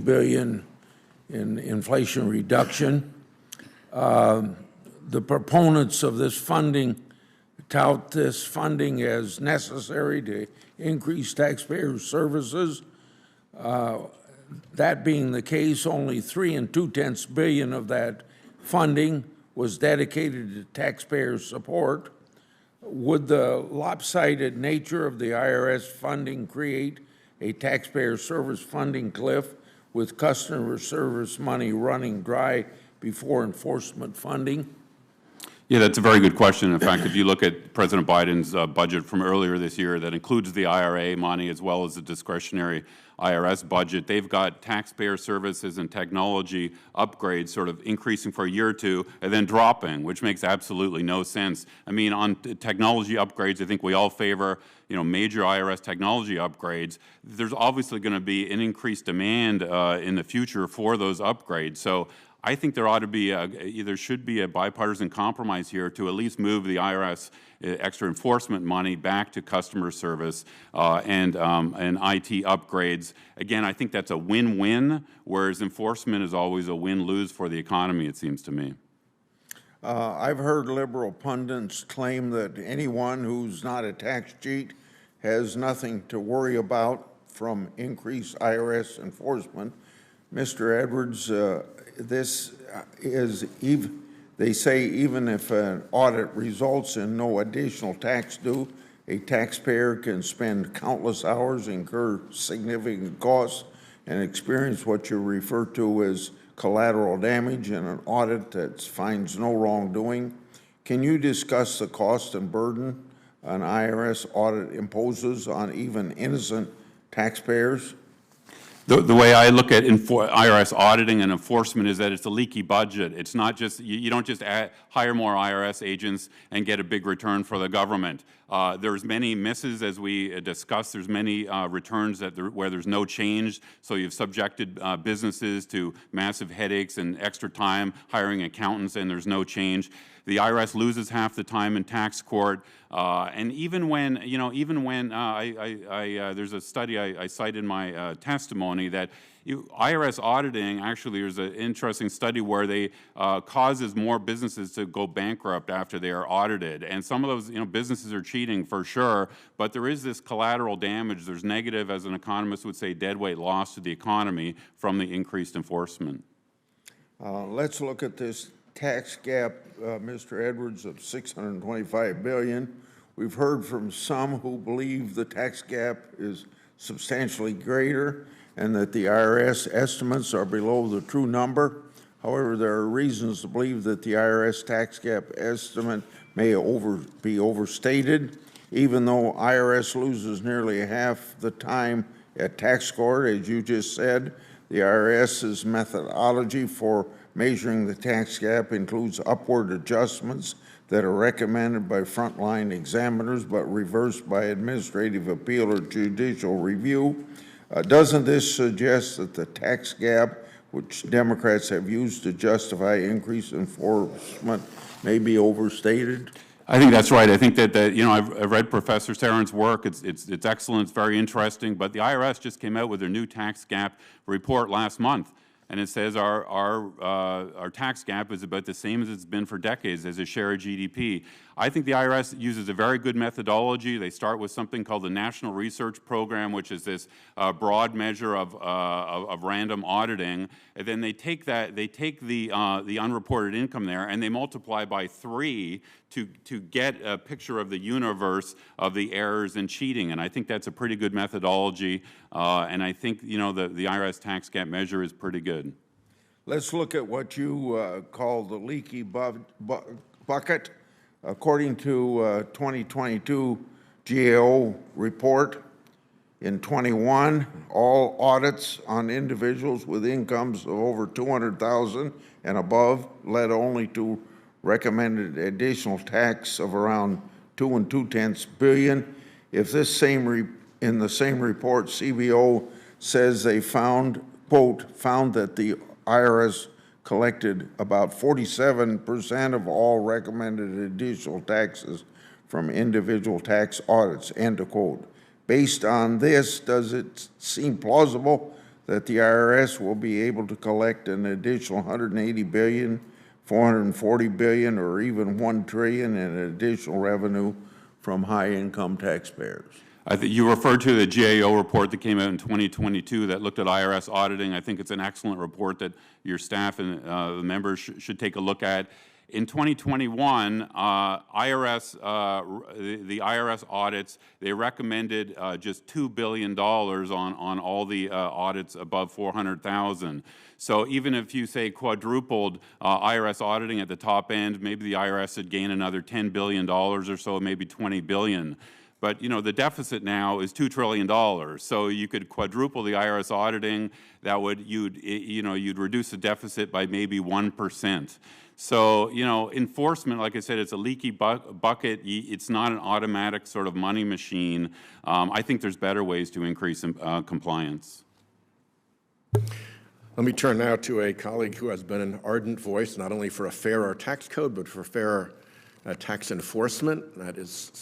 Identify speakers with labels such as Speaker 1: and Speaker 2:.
Speaker 1: billion in inflation reduction. The proponents of this funding tout this funding as necessary to increase taxpayer services. That being the case, only $3 2/10 billion of that funding was dedicated to taxpayer support. Would the lopsided nature of the IRS funding create a taxpayer service funding cliff with customer service money running dry before enforcement funding?
Speaker 2: Yeah, that's a very good question. In fact, if you look at President Biden's budget from earlier this year, that includes the IRA money as well as the discretionary IRS budget, they've got taxpayer services and technology upgrades sort of increasing for a year or two and then dropping, which makes absolutely no sense. I mean, on technology upgrades, I think we all favor, major IRS technology upgrades. There's obviously going to be an increased demand in the future for those upgrades. So I think there ought to be either should be a bipartisan compromise here to at least move the IRS extra enforcement money back to customer service and IT upgrades. Again, I think that's a win-win, whereas enforcement is always a win-lose for the economy, it seems to me.
Speaker 1: I've heard liberal pundits claim that anyone who's not a tax cheat has nothing to worry about from increased IRS enforcement. Mr. Edwards, this is, they say even if an audit results in no additional tax due, a taxpayer can spend countless hours, incur significant costs, and experience what you refer to as collateral damage in an audit that finds no wrongdoing. Can you discuss the cost and burden an IRS audit imposes on even innocent taxpayers?
Speaker 2: The way I look at IRS auditing and enforcement is that it's a leaky budget. It's not just, you don't just hire more IRS agents and get a big return for the government. There's many misses, as we discussed. There's many returns where there's no change, so you've subjected businesses to massive headaches and extra time hiring accountants, and there's no change. The IRS loses half the time in tax court, and even when, there's a study I cite in my testimony that IRS auditing, actually there's an interesting study where they causes more businesses to go bankrupt after they are audited. And some of those businesses are cheating for sure, but there is this collateral damage. There's negative, as an economist would say, deadweight loss to the economy from the increased enforcement.
Speaker 1: Let's look at this tax gap, Mr. Edwards, of $625 billion. We've heard from some who believe the tax gap is substantially greater and that the IRS estimates are below the true number. However, there are reasons to believe that the IRS tax gap estimate may be overstated. Even though IRS loses nearly half the time at tax court, as you just said, the IRS's methodology for measuring the tax gap includes upward adjustments that are recommended by frontline examiners but reversed by administrative appeal or judicial review. Doesn't this suggest that the tax gap, which Democrats have used to justify increased enforcement, may be overstated?
Speaker 2: I think that's right. I think that I've read Professor Sarin's work. It's excellent. It's very interesting. But the IRS just came out with their new tax gap report last month, and it says our tax gap is about the same as it's been for decades as a share of GDP. I think the IRS uses a very good methodology. They start with something called the National Research Program, which is this broad measure of random auditing, and then they take the unreported income there and they multiply by 3 to get a picture of the universe of the errors and cheating. And I think that's a pretty good methodology. And I think the IRS tax gap measure is pretty good.
Speaker 1: Let's look at what you call the leaky bucket. According to 2022 GAO report, in 21, all audits on individuals with incomes of over $200,000 and above led only to recommended additional tax of around $2 2/10 billion. If this in the same report, CBO says they found, quote, found that the IRS collected about 47% of all recommended additional taxes from individual tax audits, end of quote. Based on this, does it seem plausible that the IRS will be able to collect an additional 180 billion, 440 billion, or even 1 trillion in additional revenue from high-income taxpayers.
Speaker 2: I think you referred to the GAO report that came out in 2022 that looked at IRS auditing. I think it's an excellent report that your staff and the members should take a look at. In 2021, the IRS audits, they recommended just $2 billion on all the audits above $400,000. So even if you say quadrupled IRS auditing at the top end, maybe the IRS would gain another $10 billion or so, maybe $20 billion. But, you know, the deficit now is $2 trillion. So you could quadruple the IRS auditing. That would, you'd reduce the deficit by maybe 1%. So, you know, enforcement, like I said, it's a leaky bucket. It's not an automatic sort of money machine. I think there's better ways to increase compliance.
Speaker 3: Let me turn now to a colleague who has been an ardent voice, not only for a fairer tax code, but for fairer tax enforcement. That is